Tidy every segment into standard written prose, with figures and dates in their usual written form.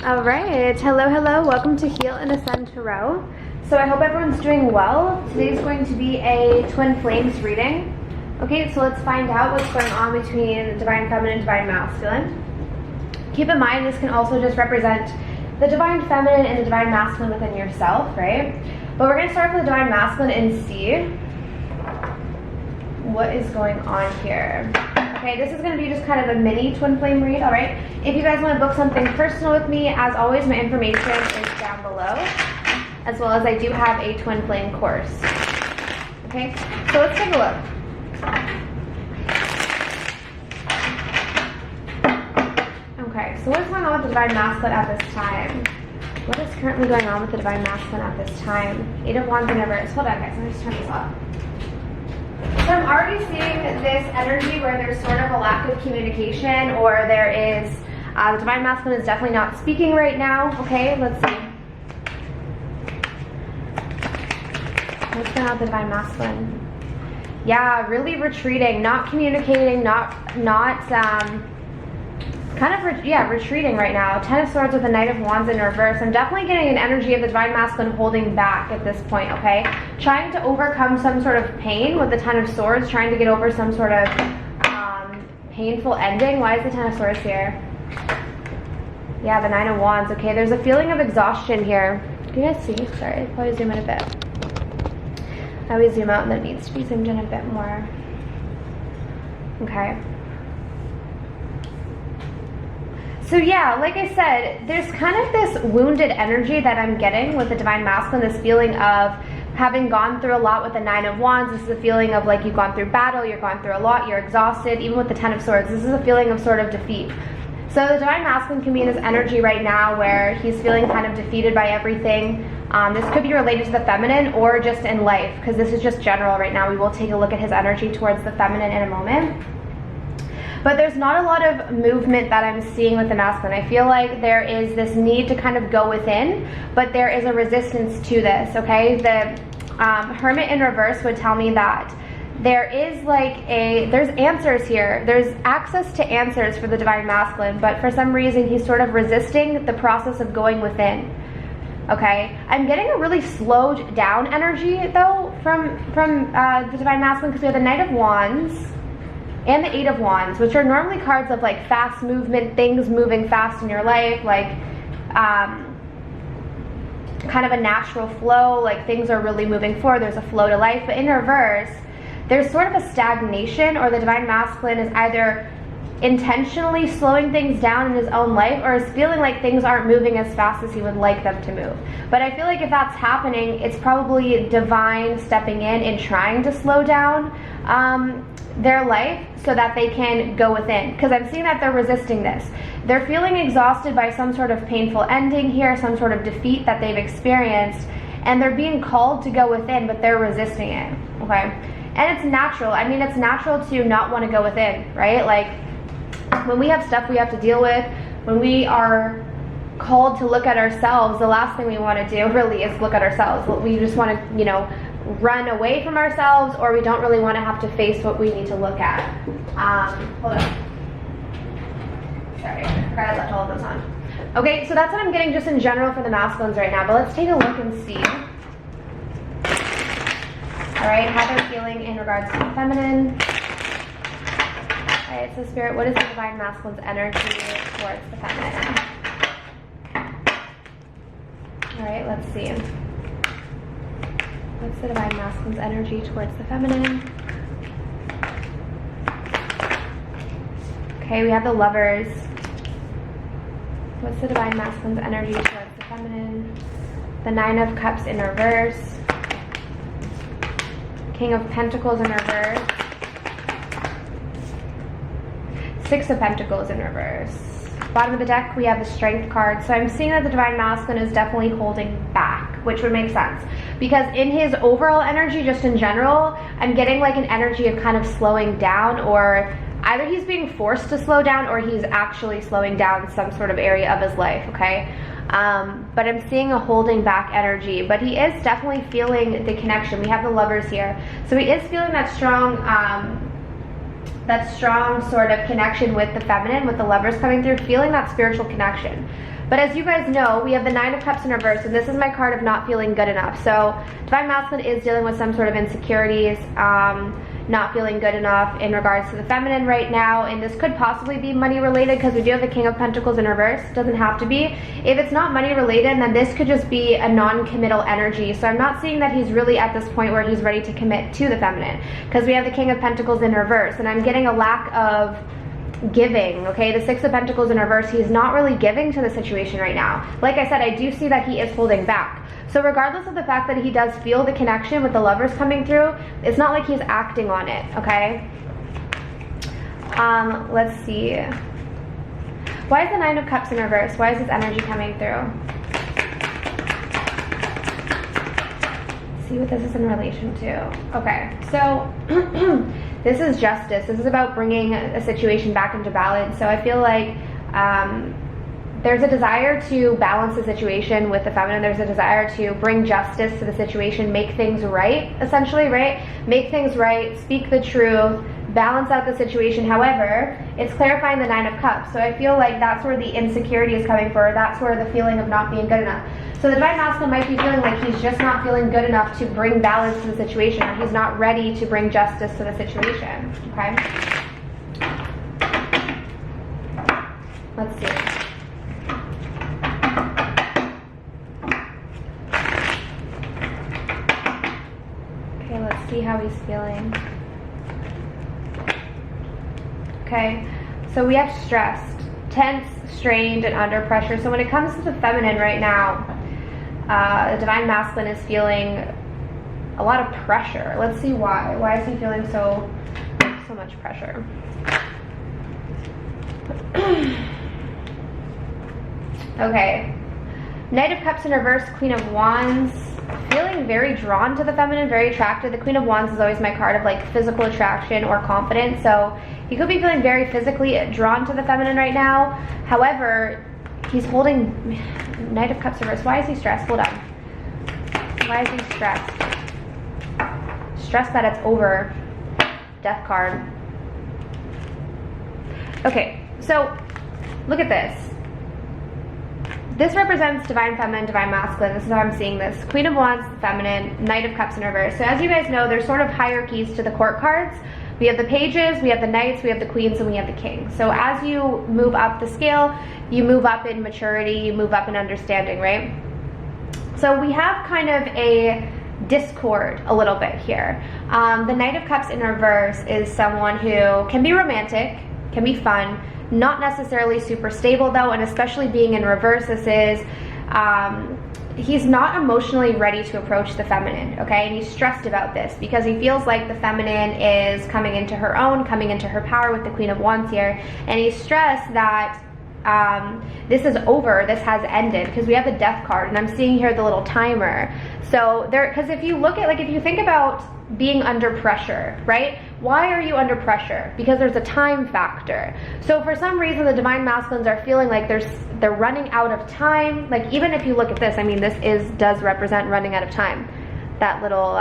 All right, hello, welcome to Heal and Ascend Tarot. So I hope everyone's doing well. Today's going to be a Twin Flames reading. Okay, so let's find out what's going on between Divine Feminine and Divine Masculine. Keep in mind, this can also just represent the Divine Feminine and the Divine Masculine within yourself, right? But we're going to start with the Divine Masculine and see what is going on here. Okay, this is going to be just kind of a mini Twin Flame read, all right? If you guys want to book something personal with me, as always, my information is down below, as well as I do have a Twin Flame course. Okay, so let's take a look. Okay, so what's going on with the Divine Masculine at this time? What is currently going on with the Divine Masculine at this time? Eight of Wands in reverse. Hold on, guys, let me just turn this off. So I'm already seeing this energy where there's sort of a lack of communication, or there is, the Divine Masculine is definitely not speaking right now. Okay, let's see. What's going on with the Divine Masculine? Yeah, really retreating, not communicating, retreating right now. Ten of Swords with the Knight of Wands in reverse. I'm definitely getting an energy of the Divine Masculine holding back at this point, okay? Trying to overcome some sort of pain with the Ten of Swords, trying to get over some sort of painful ending. Why is the Ten of Swords here? Yeah, the Nine of Wands. Okay, there's a feeling of exhaustion here. Can you guys see? Sorry, I'll probably zoom in a bit. I always zoom out and that needs to be zoomed in a bit more. Okay. So yeah, like I said, there's kind of this wounded energy that I'm getting with the Divine Masculine, this feeling of having gone through a lot with the Nine of Wands. This is a feeling of like you've gone through battle, you're going through a lot, you're exhausted. Even with the Ten of Swords, this is a feeling of sort of defeat. So the Divine Masculine can be in this energy right now where he's feeling kind of defeated by everything. This could be related to the feminine or just in life, because this is just general right now. We will take a look at his energy towards the feminine in a moment. But there's not a lot of movement that I'm seeing with the masculine. I feel like there is this need to kind of go within, but there is a resistance to this, okay? The Hermit in reverse would tell me that there is there's answers here. There's access to answers for the Divine Masculine, but for some reason he's sort of resisting the process of going within, okay? I'm getting a really slowed down energy though from the Divine Masculine, because we have the Knight of Wands and the Eight of Wands, which are normally cards of like fast movement, things moving fast in your life, like kind of a natural flow, like things are really moving forward, there's a flow to life. But in reverse, there's sort of a stagnation, or the Divine Masculine is either intentionally slowing things down in his own life, or is feeling like things aren't moving as fast as he would like them to move. But I feel like if that's happening, it's probably divine stepping in and trying to slow down their life so that they can go within, because I'm seeing that they're resisting this. They're feeling exhausted by some sort of painful ending here, some sort of defeat that they've experienced, and they're being called to go within, but they're resisting it, okay? And it's natural. I mean, it's natural to not want to go within, right? Like when we have stuff we have to deal with, when we are called to look at ourselves, the last thing we want to do really is look at ourselves. We just want to, you know, run away from ourselves, or we don't really want to have to face what we need to look at. Hold on. Sorry, I forgot I left all of those on. Okay, so that's what I'm getting just in general for the masculines right now, but let's take a look and see. Alright, how they're feeling in regards to the feminine. Alright, so Spirit, what is the Divine Masculine's energy towards the feminine? Alright, let's see. What's the Divine Masculine's energy towards the feminine? Okay, we have the Lovers. What's the Divine Masculine's energy towards the feminine? The Nine of Cups in reverse. King of Pentacles in reverse. Six of Pentacles in reverse. Bottom of the deck, we have the Strength card. So I'm seeing that the Divine Masculine is definitely holding back, which would make sense. Because in his overall energy, just in general, I'm getting like an energy of kind of slowing down, or either he's being forced to slow down, or he's actually slowing down some sort of area of his life, okay? But I'm seeing a holding back energy, but he is definitely feeling the connection. We have the Lovers here. So he is feeling that strong sort of connection with the feminine, with the Lovers coming through, feeling that spiritual connection. But as you guys know, we have the Nine of Cups in reverse, and this is my card of not feeling good enough. So Divine Masculine is dealing with some sort of insecurities, not feeling good enough in regards to the feminine right now, and this could possibly be money related because we do have the King of Pentacles in reverse. It doesn't have to be. If it's not money related, then this could just be a non-committal energy. So I'm not seeing that he's really at this point where he's ready to commit to the feminine, because we have the King of Pentacles in reverse, and I'm getting a lack of giving. Okay, the Six of Pentacles in reverse, he's not really giving to the situation right now. Like I said, I do see that he is holding back. So regardless of the fact that he does feel the connection with the Lovers coming through, it's not like he's acting on it. Okay, let's see, why is the Nine of Cups in reverse? Why is this energy coming through? Let's see what this is in relation to. Okay, so this is justice. This is about bringing a situation back into balance. So I feel like there's a desire to balance the situation with the feminine. There's a desire to bring justice to the situation, make things right, essentially, right? Make things right, speak the truth, balance out the situation. However, it's clarifying the Nine of Cups. So I feel like that's where the insecurity is coming from. That's where the feeling of not being good enough. So the Divine Masculine might be feeling like he's just not feeling good enough to bring balance to the situation, or he's not ready to bring justice to the situation. Okay? Let's see. Okay, let's see how he's feeling. Okay, so we have stressed, tense, strained, and under pressure. So when it comes to the feminine right now, the Divine Masculine is feeling a lot of pressure. Let's see why. Why is he feeling so much pressure? Okay, Knight of Cups in reverse, Queen of Wands, feeling very drawn to the feminine, very attracted. The Queen of Wands is always my card of like physical attraction or confidence. So he could be feeling very physically drawn to the feminine right now. However, he's holding Knight of Cups reverse. Why is he stressed? Hold on. Why is he stressed? Stressed that it's over. Death card. Okay, so look at this. This represents Divine Feminine, Divine Masculine. This is how I'm seeing this. Queen of Wands, Feminine, Knight of Cups in reverse. So as you guys know, there's sort of hierarchies to the court cards. We have the pages, we have the knights, we have the queens, and we have the king. So as you move up the scale, you move up in maturity, you move up in understanding, right? So we have kind of a discord a little bit here. The Knight of Cups in reverse is someone who can be romantic, can be fun, not necessarily super stable though, and especially being in reverse, this is he's not emotionally ready to approach the feminine, okay? And he's stressed about this because he feels like the feminine is coming into her own, coming into her power with the Queen of Wands here, and he's stressed that this is over, this has ended, because we have the Death card, and I'm seeing here the little timer. So there, because if you look at, like, if you think about being under pressure, right? Why are you under pressure? Because there's a time factor. So for some reason, the Divine Masculines are feeling like they're running out of time. Like, even if you look at this, I mean, this does represent running out of time. That little,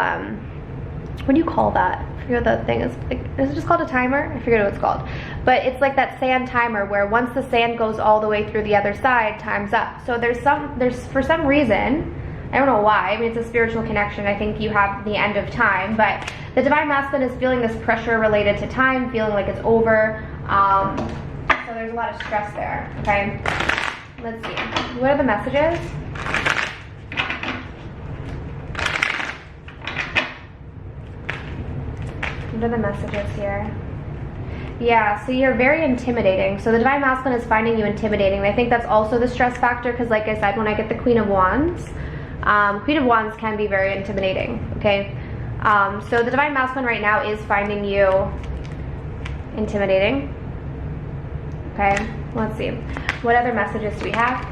what do you call that? I forget what that thing is. Like, is it just called a timer? I forget what it's called. But it's like that sand timer where once the sand goes all the way through the other side, time's up. So there's for some reason, I don't know why, I mean, it's a spiritual connection, I think you have the end of time, but the Divine Masculine is feeling this pressure related to time, feeling like it's over, so there's a lot of stress there, okay? Let's see, what are the messages? What are the messages here? Yeah, so you're very intimidating. So the Divine Masculine is finding you intimidating. I think that's also the stress factor, because like I said, when I get the Queen of Wands can be very intimidating, okay? So the Divine Masculine right now is finding you intimidating. Okay, let's see. What other messages do we have?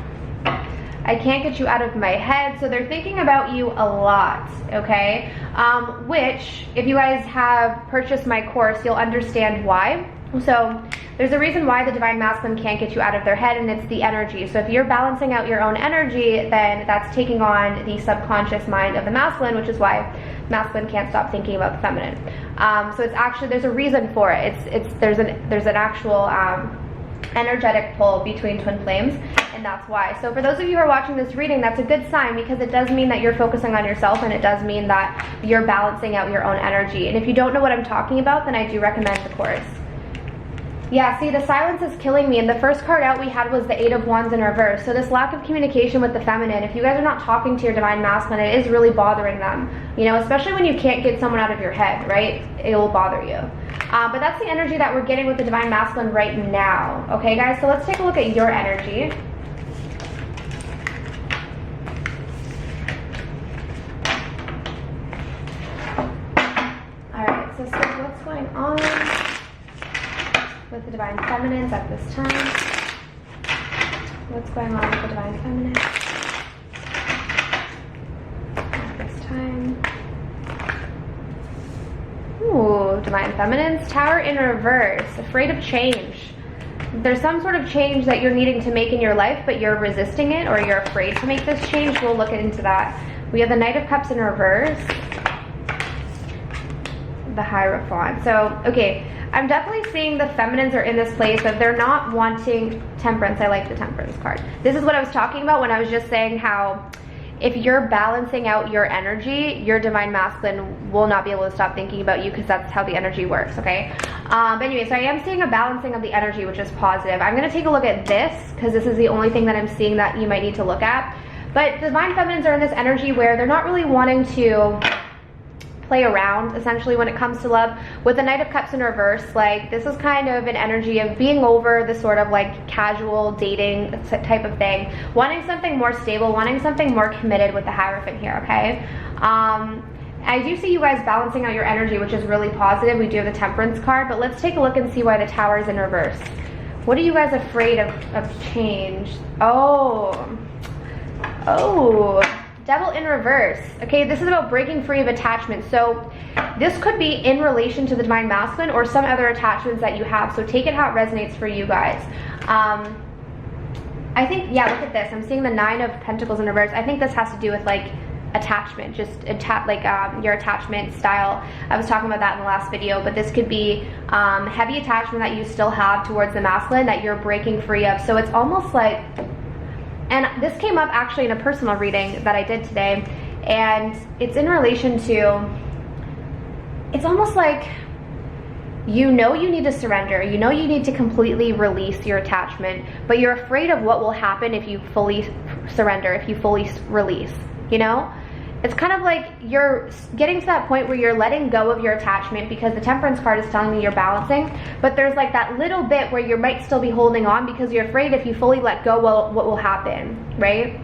I can't get you out of my head. So they're thinking about you a lot, okay? Which, if you guys have purchased my course, you'll understand why. So there's a reason why the Divine Masculine can't get you out of their head, and it's the energy. So if you're balancing out your own energy, then that's taking on the subconscious mind of the masculine, which is why masculine can't stop thinking about the feminine. So it's actually, there's a reason for it. There's an actual energetic pull between twin flames, and and that's why. So for those of you who are watching this reading, that's a good sign, because it does mean that you're focusing on yourself, and it does mean that you're balancing out your own energy. And if you don't know what I'm talking about, then I do recommend the course. Yeah, see, the silence is killing me, and the first card out we had was the Eight of Wands in reverse. So this lack of communication with the feminine, if you guys are not talking to your divine masculine, it is really bothering them. You know, especially when you can't get someone out of your head, right? It will bother you. But that's the energy that we're getting with the divine masculine right now. Okay, guys, so let's take a look at your energy. Alright, so what's going on with the divine feminines at this time? What's going on with the divine feminine at this time? Ooh, divine feminines, Tower in reverse, afraid of change. There's some sort of change that you're needing to make in your life, but you're resisting it, or you're afraid to make this change. We'll look into that. We have the Knight of Cups in reverse, the Hierophant. So, okay, I'm definitely seeing the feminines are in this place of they're not wanting Temperance. I like the Temperance card. This is what I was talking about when I was just saying how if you're balancing out your energy, your divine masculine will not be able to stop thinking about you, because that's how the energy works, okay? But anyway, so I am seeing a balancing of the energy, which is positive. I'm going to take a look at this, because this is the only thing that I'm seeing that you might need to look at. But divine feminines are in this energy where they're not really wanting to play around, essentially, when it comes to love. With the Knight of Cups in reverse, like, this is kind of an energy of being over the sort of like casual dating type of thing, wanting something more stable, wanting something more committed with the Hierophant here, okay? I do see you guys balancing out your energy, which is really positive. We do have the Temperance card, but let's take a look and see why the Tower is in reverse. What are you guys afraid of change? Oh, Devil in reverse. Okay, this is about breaking free of attachment. So this could be in relation to the divine masculine or some other attachments that you have. So take it how it resonates for you guys. I think, yeah, look at this. I'm seeing the Nine of Pentacles in reverse. I think this has to do with like attachment, just your attachment style. I was talking about that in the last video, but this could be heavy attachment that you still have towards the masculine that you're breaking free of. So it's almost like, and this came up actually in a personal reading that I did today, and it's in relation to, it's almost like you know you need to surrender, you know you need to completely release your attachment, but you're afraid of what will happen if you fully surrender, if you fully release, you know? It's kind of like you're getting to that point where you're letting go of your attachment, because the Temperance card is telling me you're balancing, but there's like that little bit where you might still be holding on because you're afraid if you fully let go, well, what will happen, right?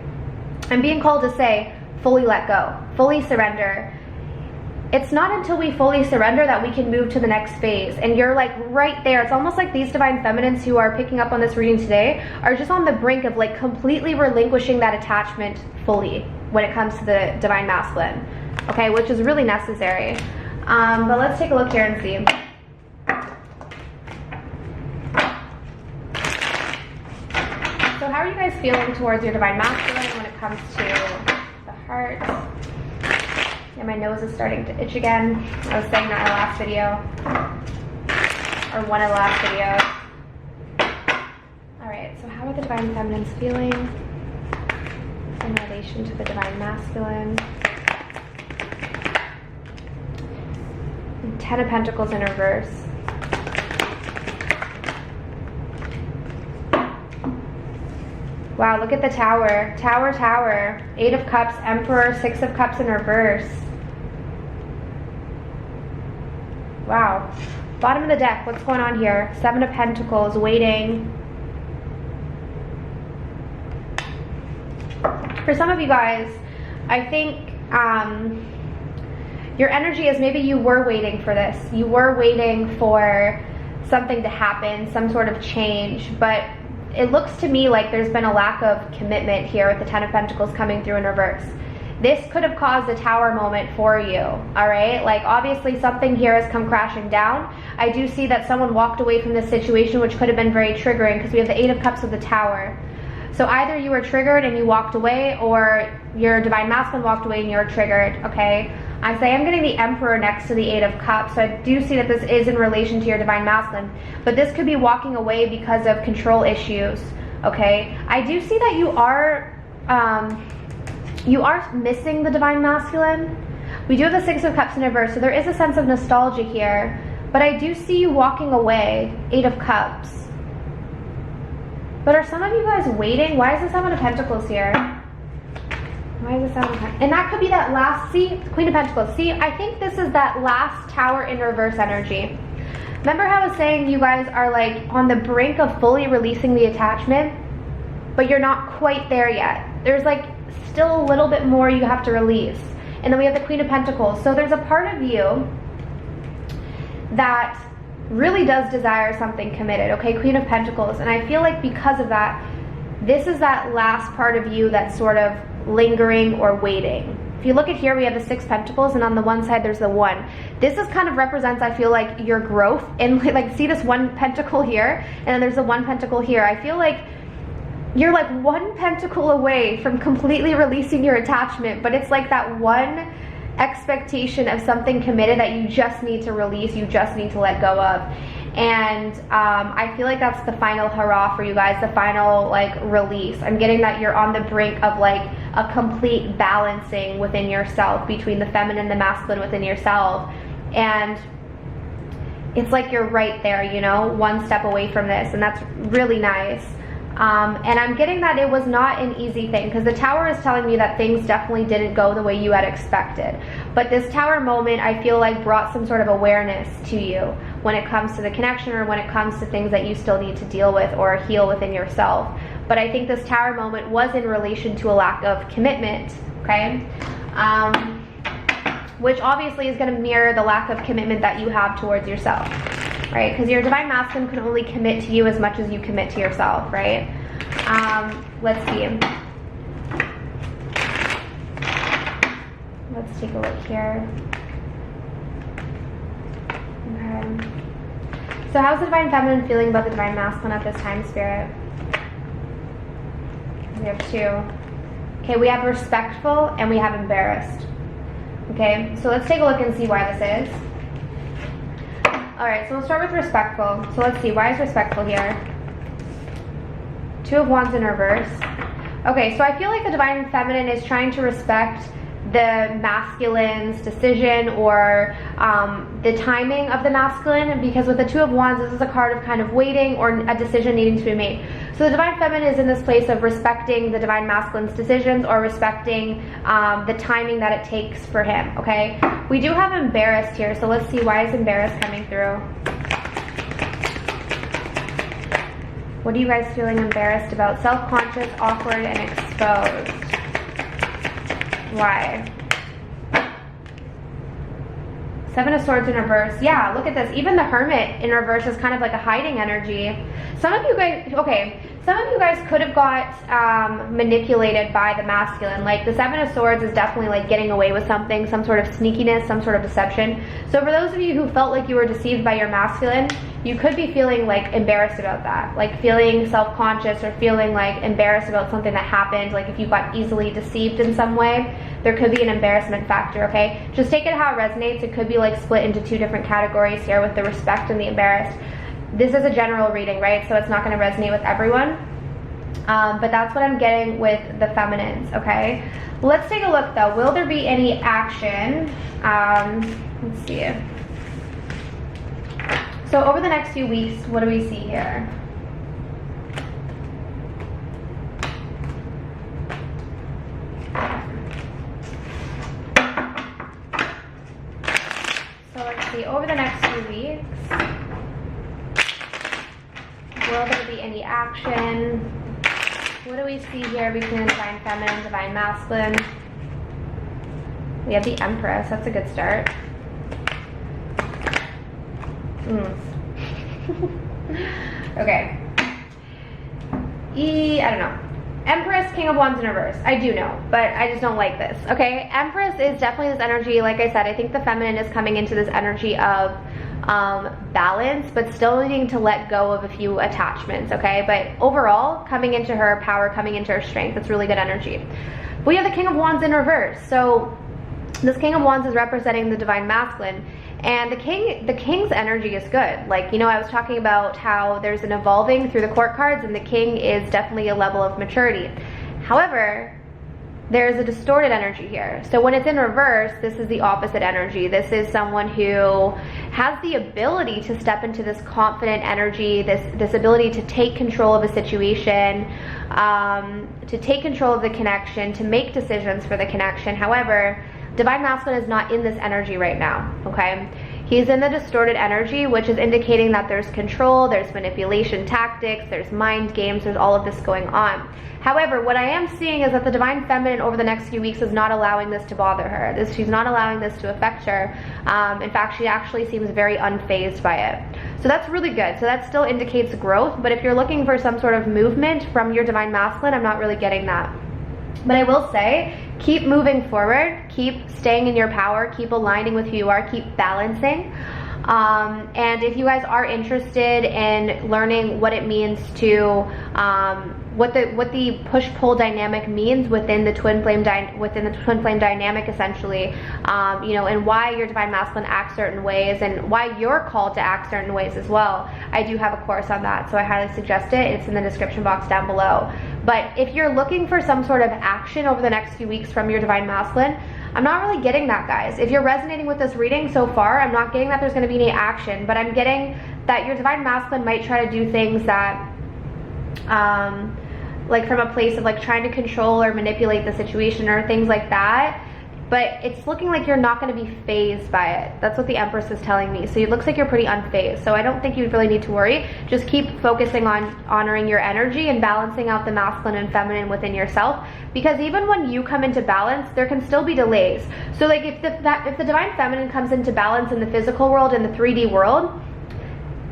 I'm being called to say, fully let go, fully surrender. It's not until we fully surrender that we can move to the next phase. And you're like right there. It's almost like these divine feminines who are picking up on this reading today are just on the brink of like completely relinquishing that attachment fully when it comes to the divine masculine, okay, which is really necessary. But let's take a look here and see. So how are you guys feeling towards your divine masculine when it comes to the heart? Yeah, my nose is starting to itch again. I was saying that in the last video, or one of the last videos. All right, so how are the divine feminines feeling in relation to the divine masculine? And Ten of Pentacles in reverse. Wow, look at the Tower. Tower, Tower. Eight of Cups, Emperor, Six of Cups in reverse. Wow. Bottom of the deck, what's going on here? Seven of Pentacles, waiting. For some of you guys, I think your energy is maybe you were waiting for this. You were waiting for something to happen, some sort of change, but it looks to me like there's been a lack of commitment here with the Ten of Pentacles coming through in reverse. This could have caused a Tower moment for you, all right? Like, obviously something here has come crashing down. I do see that someone walked away from this situation, which could have been very triggering, because we have the Eight of Cups with the Tower. So either you were triggered and you walked away, or your divine masculine walked away and you're triggered, okay? I am getting the Emperor next to the Eight of Cups, so I do see that this is in relation to your divine masculine, but this could be walking away because of control issues, okay? I do see that you are missing the Divine Masculine. We do have the Six of Cups in reverse, so there is a sense of nostalgia here, but I do see you walking away, Eight of Cups. But are some of you guys waiting? Why is the Seven of Pentacles here? Why is the Seven of Pentacles? And that could be that last, see, Queen of Pentacles. See, I think this is that last Tower in reverse energy. Remember how I was saying you guys are like on the brink of fully releasing the attachment, but you're not quite there yet. There's like still a little bit more you have to release. And then we have the Queen of Pentacles. So there's a part of you that really does desire something committed, okay? Queen of Pentacles. And I feel like because of that, this is that last part of you that's sort of lingering or waiting. If you look at here, we have the Six Pentacles, and on the one side there's the One. This is kind of represents, I feel like, your growth. And like, see this one pentacle here, and then there's the one pentacle here. I feel like you're like one pentacle away from completely releasing your attachment, but it's like that one expectation of something committed that you just need to release, you just need to let go of. And I feel like that's the final hurrah for you guys, the final like release. I'm getting that you're on the brink of like a complete balancing within yourself, between the feminine and the masculine within yourself. And it's like you're right there, you know, one step away from this, and that's really nice. And I'm getting that it was not an easy thing, because the Tower is telling me that things definitely didn't go the way you had expected. But this Tower moment, I feel like, brought some sort of awareness to you when it comes to the connection, or when it comes to things that you still need to deal with or heal within yourself. But I think this Tower moment was in relation to a lack of commitment, okay? Which obviously is going to mirror the lack of commitment that you have towards yourself, right? Because your Divine Masculine can only commit to you as much as you commit to yourself, right? Let's see. Let's take a look here. Okay. So how's the Divine Feminine feeling about the Divine Masculine at this time, Spirit? We have two. Okay, we have respectful and we have embarrassed. Okay, so let's take a look and see why this is. Alright, so we'll start with respectful. So let's see, why is respectful here? Two of Wands in reverse. Okay, so I feel like the Divine Feminine is trying to respect the masculine's decision, or the timing of the masculine, because with the Two of Wands, this is a card of kind of waiting or a decision needing to be made. So the Divine Feminine is in this place of respecting the Divine Masculine's decisions, or respecting the timing that it takes for him, okay? We do have embarrassed here, so let's see, why is embarrassed coming through? What are you guys feeling embarrassed about? Self-conscious, awkward, and exposed. Why? Seven of Swords in reverse. Yeah, look at this. Even the Hermit in reverse is kind of like a hiding energy. Some of you guys, okay, some of you guys could have got manipulated by the masculine. Like the Seven of Swords is definitely like getting away with something, some sort of sneakiness, some sort of deception. So for those of you who felt like you were deceived by your masculine, you could be feeling like embarrassed about that, like feeling self-conscious, or feeling like embarrassed about something that happened. Like if you got easily deceived in some way, there could be an embarrassment factor, okay? Just take it how it resonates. It could be like split into two different categories here with the respect and the embarrassed. This is a general reading, right? So it's not going to resonate with everyone. But that's what I'm getting with the feminines, okay? Let's take a look though. Will there be any action? Let's see. So over the next few weeks, what do we see here? So let's see, over the next few weeks, will there be any action? What do we see here between the Divine Feminine and Divine Masculine? We have the Empress, that's a good start. Okay. I don't know. Empress, King of Wands in reverse. I do know, but I just don't like this, okay? Empress is definitely this energy. Like I said, I think the feminine is coming into this energy of balance, but still needing to let go of a few attachments, okay? But overall, coming into her power, coming into her strength, it's really good energy. We have the King of Wands in reverse. So this King of Wands is representing the Divine Masculine. And the king's energy is good. Like, you know, I was talking about how there's an evolving through the court cards, and the king is definitely a level of maturity. However, there's a distorted energy here. So when it's in reverse, this is the opposite energy. This is someone who has the ability to step into this confident energy, this ability to take control of a situation, to take control of the connection, to make decisions for the connection. However, Divine Masculine is not in this energy right now, okay? He's in the distorted energy, which is indicating that there's control, there's manipulation tactics, there's mind games, there's all of this going on. However, what I am seeing is that the Divine Feminine over the next few weeks is not allowing this to bother her. She's not allowing this to affect her. In fact, she actually seems very unfazed by it. So that's really good. So that still indicates growth, but if you're looking for some sort of movement from your Divine Masculine, I'm not really getting that. But I will say, keep moving forward, keep staying in your power, keep aligning with who you are, keep balancing. And if you guys are interested in learning what it means to, what the push-pull dynamic means within the twin flame dynamic, essentially, you know, and why your Divine Masculine acts certain ways and why you're called to act certain ways as well, I do have a course on that, so I highly suggest it. It's in the description box down below. But if you're looking for some sort of action over the next few weeks from your Divine Masculine, I'm not really getting that, guys. If you're resonating with this reading so far, I'm not getting that there's going to be any action, but I'm getting that your Divine Masculine might try to do things that, like from a place of like trying to control or manipulate the situation or things like that. But it's looking like you're not going to be fazed by it. That's what the Empress is telling me. So it looks like you're pretty unfazed. So I don't think you really need to worry. Just keep focusing on honoring your energy and balancing out the masculine and feminine within yourself. Because even when you come into balance, there can still be delays. So like if the Divine Feminine comes into balance in the physical world, in the 3D world,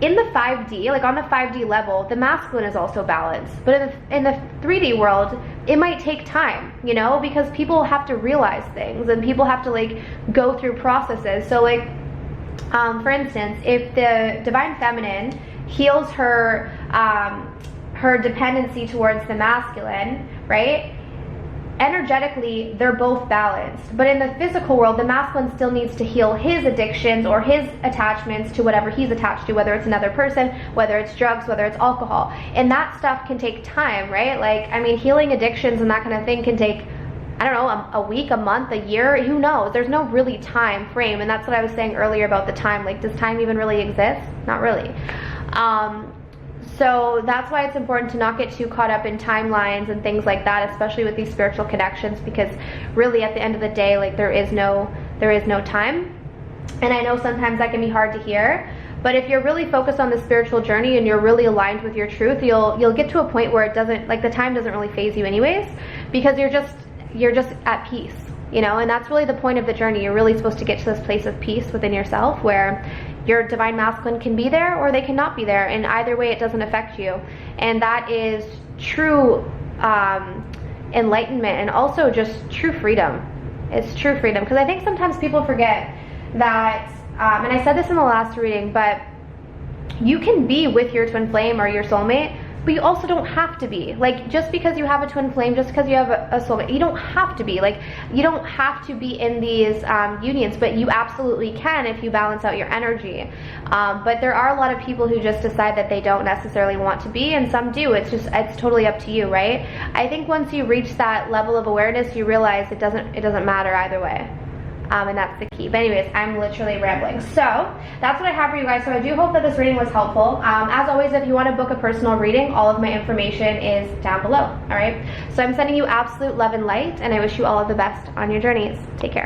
in the 5D, like on the 5D level, the masculine is also balanced. But in the 3D world, it might take time, you know, because people have to realize things and people have to like go through processes. So like, for instance, if the Divine Feminine heals her, her dependency towards the masculine, right? Energetically, they're both balanced. But in the physical world, the masculine still needs to heal his addictions or his attachments to whatever he's attached to, whether it's another person, whether it's drugs, whether it's alcohol. And that stuff can take time, right? Like, I mean, healing addictions and that kind of thing can take, I don't know, a week, a month, a year, who knows? There's no really time frame. And that's what I was saying earlier about the time. Like, does time even really exist? Not really. So that's why it's important to not get too caught up in timelines and things like that, especially with these spiritual connections, because really at the end of the day, like there is no time. And I know sometimes that can be hard to hear, but if you're really focused on the spiritual journey and you're really aligned with your truth, you'll get to a point where it doesn't, like the time doesn't really phase you anyways, because you're just at peace, you know. And that's really the point of the journey. You're really supposed to get to this place of peace within yourself where your Divine Masculine can be there or they cannot be there, and either way it doesn't affect you. And that is true enlightenment and also just true freedom. It's true freedom, because I think sometimes people forget that, and I said this in the last reading, but you can be with your twin flame or your soulmate, but you also don't have to be. Like, just because you have a twin flame, just because you have a soulmate, you don't have to be. Like, you don't have to be in these unions, but you absolutely can if you balance out your energy. But there are a lot of people who just decide that they don't necessarily want to be, and some do. It's totally up to you, right? I think once you reach that level of awareness, you realize it doesn't matter either way. And that's the key. But anyways, I'm literally rambling. So that's what I have for you guys. So I do hope that this reading was helpful. As always, if you want to book a personal reading, all of my information is down below. All right. So I'm sending you absolute love and light, and I wish you all of the best on your journeys. Take care.